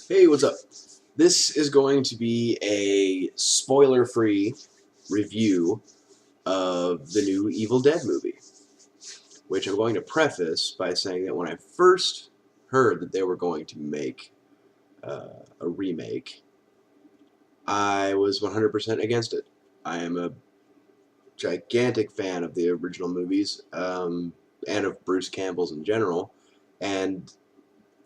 Hey, what's up? This is going to be a spoiler-free review of the new Evil Dead movie, which I'm going to preface by saying that when I first heard that they were going to make a remake, I was 100% against it. I am a gigantic fan of the original movies, and of Bruce Campbell's in general, and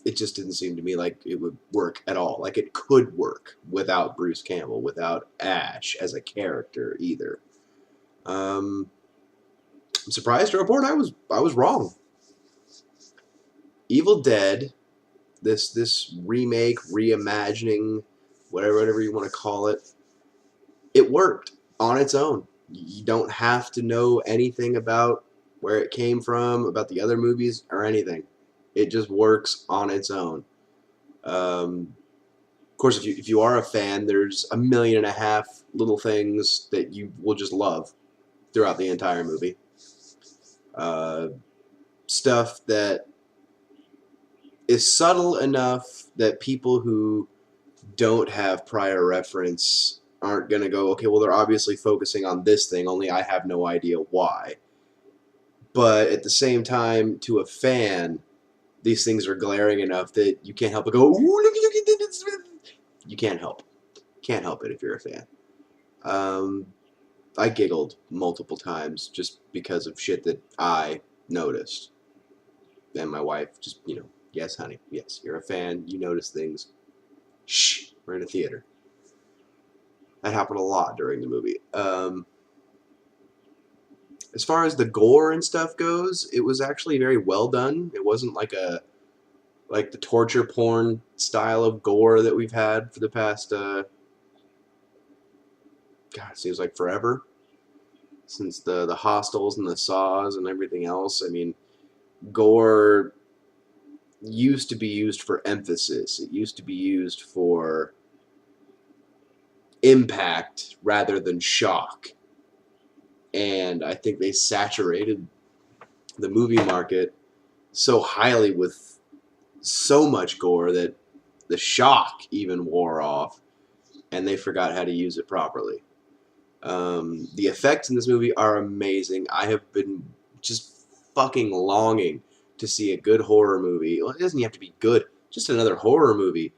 it just didn't seem to me like it would work at all. Like it could work without Bruce Campbell, without Ash as a character either. I'm surprised to report I was wrong. Evil Dead, this remake, reimagining, whatever you want to call it, it worked on its own. You don't have to know anything about where it came from, about the other movies, or anything. It just works on its own. Of course, if you are a fan, there's 1.5 million little things that you will just love throughout the entire movie. Uh, Stuff that is subtle enough that people who don't have prior reference aren't going to go, okay, well, they're obviously focusing on this thing, only I have no idea why. But at the same time, to a fan, these things are glaring enough that you can't help but go, ooh, look at this. You can't help. Can't help it if you're a fan. Um, I giggled multiple times just because of shit that I noticed. And my wife just, yes, honey, yes, you're a fan, you notice things. Shh, we're in a theater. That happened a lot during the movie. As far as the gore and stuff goes, it was actually very well done. It wasn't like the torture porn style of gore that we've had for the past, God, it seems like forever. Since the Hostels and the Saws and everything else. I mean, gore used to be used for emphasis. It used to be used for impact rather than shock. And I think they saturated the movie market so highly with so much gore that the shock even wore off, and they forgot how to use it properly. The effects in this movie are amazing. I have been just fucking longing to see a good horror movie. Well, it doesn't have to be good, just another horror movie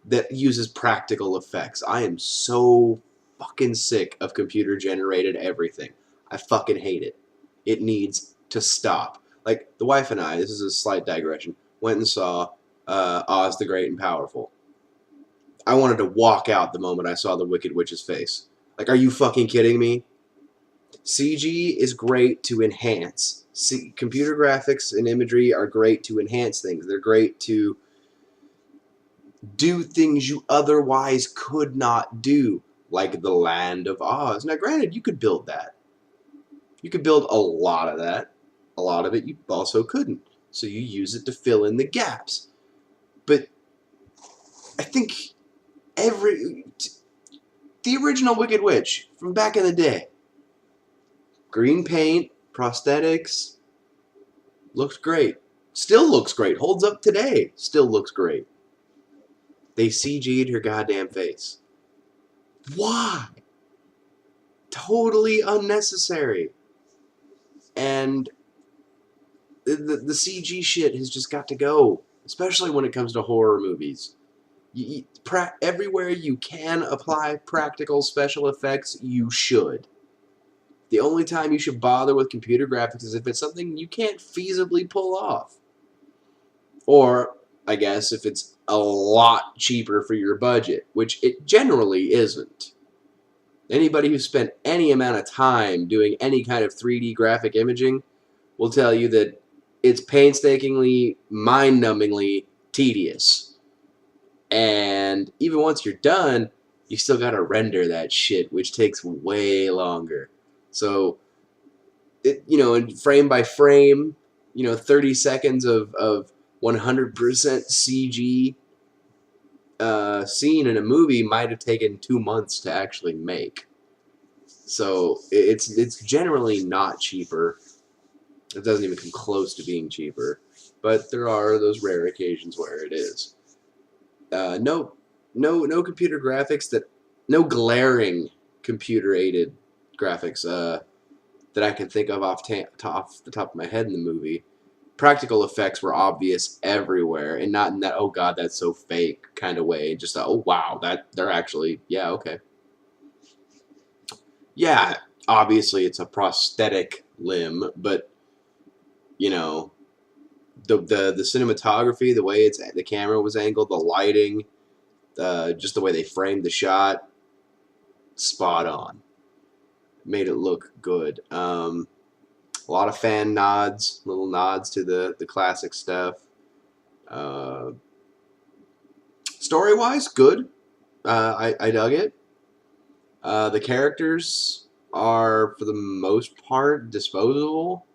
that uses practical effects. I am so fucking sick of computer generated everything. I fucking hate it. It needs to stop. Like, the wife and I, this is a slight digression, went and saw Oz the Great and Powerful. I wanted to walk out the moment I saw the Wicked Witch's face. Like, are you fucking kidding me? CG is great to enhance. Computer graphics and imagery are great to enhance things. They're great to do things you otherwise could not do, like the Land of Oz. Now, granted, you could build that. You could build a lot of that. A lot of it you also couldn't. So you use it to fill in the gaps. But I think the original Wicked Witch from back in the day, green paint, prosthetics, looked great. Still looks great. Holds up today. Still looks great. They CG'd her goddamn face. Why? Totally unnecessary. And the CG shit has just got to go, especially when it comes to horror movies. Everywhere you can apply practical special effects, you should. The only time you should bother with computer graphics is if it's something you can't feasibly pull off. Or, I guess, if it's a lot cheaper for your budget, which it generally isn't. Anybody who spent any amount of time doing any kind of 3D graphic imaging will tell you that it's painstakingly, mind-numbingly tedious. And even once you're done, you still gotta render that shit, which takes way longer. So, in frame by frame, 30 seconds of 100% CG scene in a movie might have taken 2 months to actually make. So it's generally not cheaper. It doesn't even come close to being cheaper. But there are those rare occasions where it is. No computer graphics no glaring computer aided graphics that I can think of off the top of my head in the movie. Practical effects were obvious everywhere, and not in that oh god that's so fake kind of way. Just oh wow that they're actually yeah okay yeah obviously it's a prosthetic limb, but you know the cinematography, the way the camera was angled, the lighting, just the way they framed the shot, spot on. Made it look good. A lot of fan nods, little nods to the classic stuff. Story wise, good. I dug it. The characters are for the most part disposable.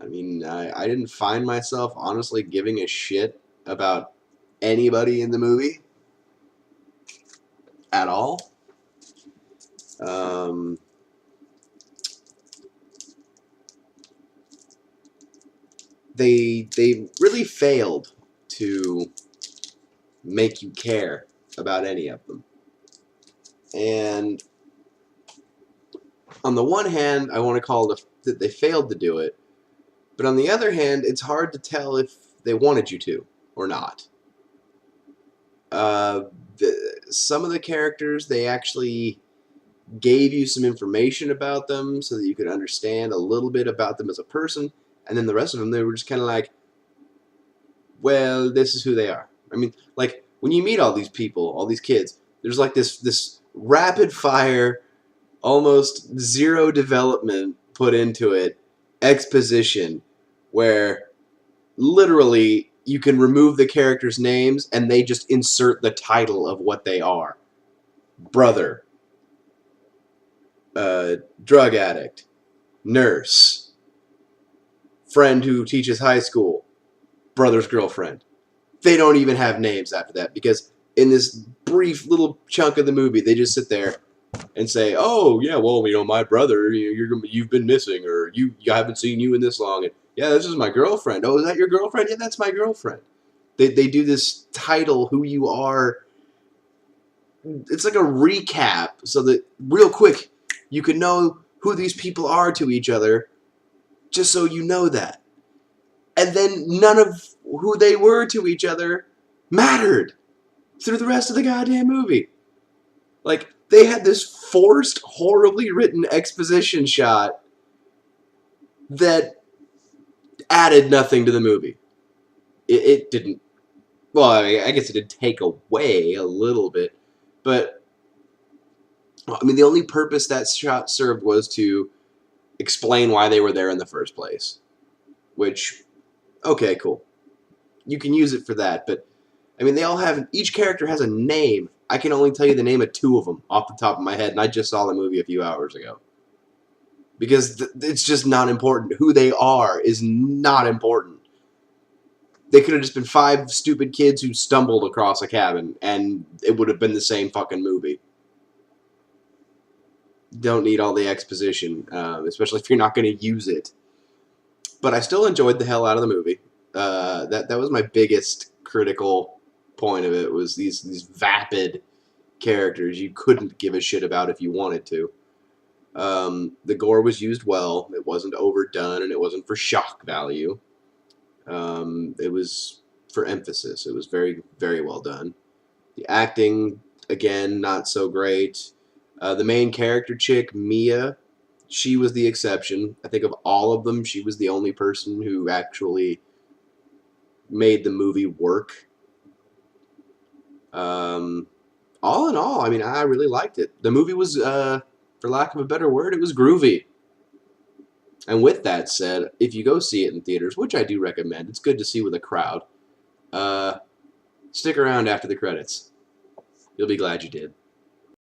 I mean, I didn't find myself honestly giving a shit about anybody in the movie at all. They really failed to make you care about any of them. And on the one hand, I want to call it that they failed to do it, but on the other hand, it's hard to tell if they wanted you to or not. Some of the characters, they actually gave you some information about them so that you could understand a little bit about them as a person, and then the rest of them, they were just kind of like, well, this is who they are. I mean, like, when you meet all these people, all these kids, there's like this rapid fire, almost zero development put into it, exposition, where literally you can remove the characters' names and they just insert the title of what they are. Brother, drug addict, nurse, friend who teaches high school, brother's girlfriend. They don't even have names after that because in this brief little chunk of the movie, they just sit there and say, "Oh yeah, well, my brother, you've been missing, or I haven't seen you in this long, and yeah, this is my girlfriend. Oh, is that your girlfriend? Yeah, that's my girlfriend." They do this title, who you are. It's like a recap, so that real quick you can know who these people are to each other, just so you know that. And then none of who they were to each other mattered through the rest of the goddamn movie. Like, they had this forced, horribly written exposition shot that added nothing to the movie. It didn't. Well, I guess it did take away a little bit, but I mean, the only purpose that shot served was to explain why they were there in the first place. Which, okay, cool. You can use it for that, but I mean, each character has a name. I can only tell you the name of 2 of them off the top of my head, and I just saw the movie a few hours ago. Because it's just not important. Who they are is not important. They could have just been 5 stupid kids who stumbled across a cabin, and it would have been the same fucking movie. Don't need all the exposition, especially if you're not going to use it. But I still enjoyed the hell out of the movie. That was my biggest critical point of it, was these vapid characters you couldn't give a shit about if you wanted to. The gore was used well. It wasn't overdone, and it wasn't for shock value. It was for emphasis. It was very, very well done. The acting, again, not so great. The main character chick, Mia, she was the exception. I think of all of them, she was the only person who actually made the movie work. All in all, I mean, I really liked it. The movie was, for lack of a better word, it was groovy. And with that said, if you go see it in theaters, which I do recommend, it's good to see with a crowd, stick around after the credits. You'll be glad you did.